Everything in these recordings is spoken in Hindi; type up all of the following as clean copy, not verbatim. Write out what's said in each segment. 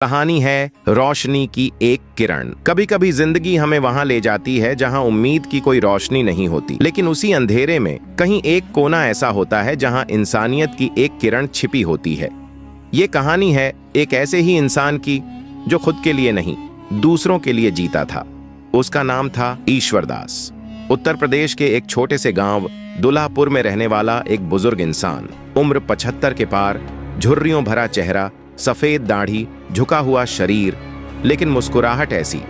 कहानी है रोशनी की एक किरण। कभी कभी जिंदगी हमें वहां ले जाती है जहां उम्मीद की कोई रोशनी नहीं होती, लेकिन उसी अंधेरे में कहीं एक कोना ऐसा होता है जहां इंसानियत की एक किरण छिपी होती है। ये कहानी है एक ऐसे ही इंसान की जो खुद के लिए नहीं, दूसरों के लिए जीता था। उसका नाम था ईश्वर दास। उत्तर प्रदेश के एक छोटे से गांव दुल्हापुर में रहने वाला एक बुजुर्ग इंसान, उम्र 75 के पार, झुर्रियों भरा चेहरा, सफेद दाढ़ी, झुका हुआ शरीर, लेकिन मुस्कुराहट ऐसी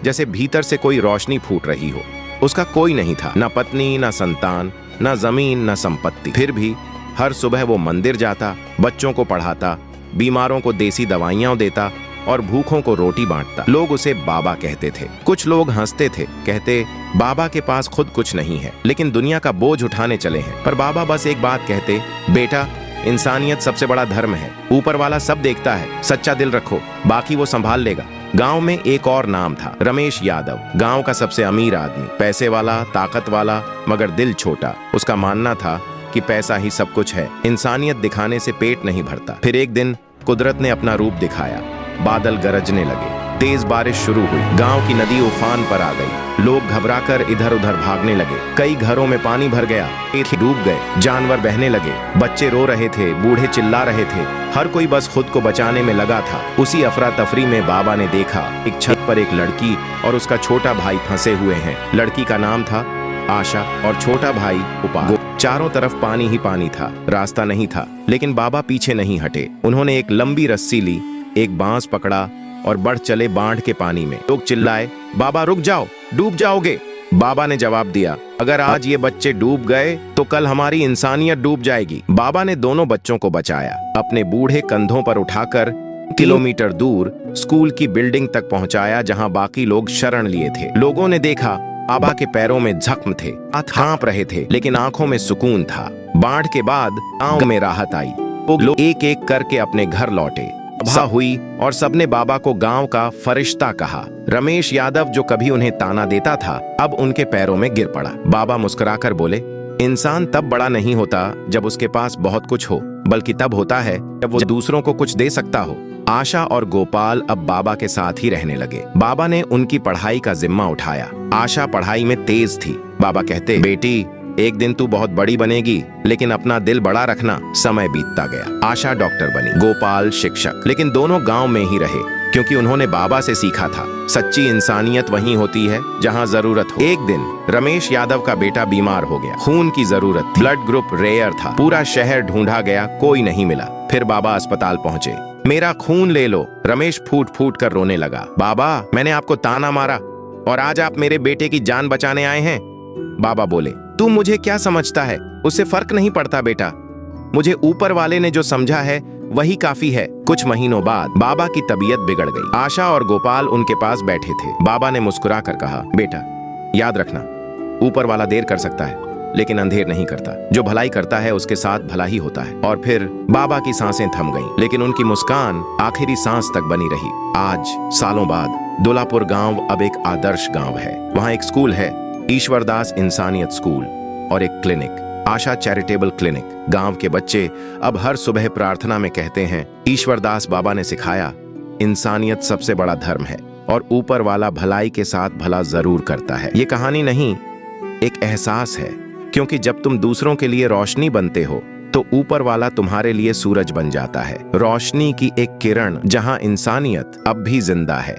जैसे भीतर से कोई रोशनी फूट रही हो। उसका कोई नहीं था, ना पत्नी, ना संतान, ना जमीन, ना संपत्ति। फिर भी हर सुबह वो मंदिर जाता, बच्चों को पढ़ाता, बीमारों को देसी दवाइयां देता और भूखों को रोटी बांटता। लोग उसे बाबा कहते थे। कुछ लोग हंसते थे, कहते बाबा के पास खुद कुछ नहीं है, लेकिन दुनिया का बोझ उठाने चले हैं। पर बाबा बस एक बात कहते, बेटा, इंसानियत सबसे बड़ा धर्म है। ऊपर वाला सब देखता है, सच्चा दिल रखो, बाकी वो संभाल लेगा। गांव में एक और नाम था, रमेश यादव। गांव का सबसे अमीर आदमी, पैसे वाला, ताकत वाला, मगर दिल छोटा। उसका मानना था कि पैसा ही सब कुछ है, इंसानियत दिखाने से पेट नहीं भरता। फिर एक दिन कुदरत ने अपना रूप दिखाया। बादल गरजने लगे, तेज बारिश शुरू हुई, गांव की नदी उफान पर आ गई। लोग घबराकर इधर उधर भागने लगे। कई घरों में पानी भर गया, खेत डूब गए, जानवर बहने लगे, बच्चे रो रहे थे, बूढ़े चिल्ला रहे थे। हर कोई बस खुद को बचाने में लगा था। उसी अफरा तफरी में बाबा ने देखा एक छत पर एक लड़की और उसका छोटा भाई फंसे हुए हैं। लड़की का नाम था आशा और छोटा भाई उपाल। चारों तरफ पानी ही पानी था, रास्ता नहीं था, लेकिन बाबा पीछे नहीं हटे। उन्होंने एक लंबी रस्सी ली, एक बांस पकड़ा और बढ़ चले बाढ़ के पानी में। लोग चिल्लाए, बाबा रुक जाओ, डूब जाओगे। बाबा ने जवाब दिया, अगर आज ये बच्चे डूब गए तो कल हमारी इंसानियत डूब जाएगी। बाबा ने दोनों बच्चों को बचाया, अपने बूढ़े कंधों पर उठाकर किलोमीटर दूर स्कूल की बिल्डिंग तक पहुंचाया, जहां बाकी लोग शरण लिए थे। लोगों ने देखा बाबा के पैरों में जख्म थे, हाथ कांप रहे थे, लेकिन आंखों में सुकून था। बाढ़ के बाद गांव में राहत आई। लोग एक एक करके अपने घर लौटे। सभा हुई और सबने बाबा को गांव का फरिश्ता कहा। रमेश यादव, जो कभी उन्हें ताना देता था, अब उनके पैरों में गिर पड़ा। बाबा मुस्कुराकर बोले, इंसान तब बड़ा नहीं होता जब उसके पास बहुत कुछ हो, बल्कि तब होता है जब वो दूसरों को कुछ दे सकता हो। आशा और गोपाल अब बाबा के साथ ही रहने लगे। बाबा ने उनकी पढ़ाई का जिम्मा उठाया। आशा पढ़ाई में तेज थी। बाबा कहते, बेटी, एक दिन तू बहुत बड़ी बनेगी, लेकिन अपना दिल बड़ा रखना। समय बीतता गया। आशा डॉक्टर बनी, गोपाल शिक्षक, लेकिन दोनों गांव में ही रहे, क्योंकि उन्होंने बाबा से सीखा था, सच्ची इंसानियत वहीं होती है जहां जरूरत हो। एक दिन रमेश यादव का बेटा बीमार हो गया, खून की जरूरत थी, ब्लड ग्रुप रेयर था। पूरा शहर ढूंढा गया, कोई नहीं मिला। फिर बाबा अस्पताल पहुंचे। मेरा खून ले लो, रमेश फूट फूट कर रोने लगा। बाबा, मैंने आपको ताना मारा और आज आप मेरे बेटे की जान बचाने आए हैं। बाबा बोले, तू मुझे क्या समझता है, उससे फर्क नहीं पड़ता बेटा। मुझे ऊपर वाले ने जो समझा है वही काफी है। कुछ महीनों बाद बाबा की तबीयत बिगड़ गई। आशा और गोपाल उनके पास बैठे थे। बाबा ने मुस्कुरा कर कहा, बेटा, याद रखना, ऊपर वाला देर कर सकता है, लेकिन अंधेर नहीं करता। जो भलाई करता है उसके साथ भला ही होता है। और फिर बाबा की सांसें थम गईं, लेकिन उनकी मुस्कान आखिरी सांस तक बनी रही। आज सालों बाद दुल्हापुर गांव अब एक आदर्श गांव है। वहां एक स्कूल है, ईश्वर दास इंसानियत स्कूल, और एक क्लिनिक, आशा चैरिटेबल क्लिनिक। गांव के बच्चे अब हर सुबह प्रार्थना में कहते हैं, ईश्वर दास बाबा ने सिखाया, इंसानियत सबसे बड़ा धर्म है और ऊपर वाला भलाई के साथ भला जरूर करता है। ये कहानी नहीं, एक एहसास है, क्योंकि जब तुम दूसरों के लिए रोशनी बनते हो तो ऊपर वाला तुम्हारे लिए सूरज बन जाता है। रोशनी की एक किरण जहां इंसानियत अब भी जिंदा है।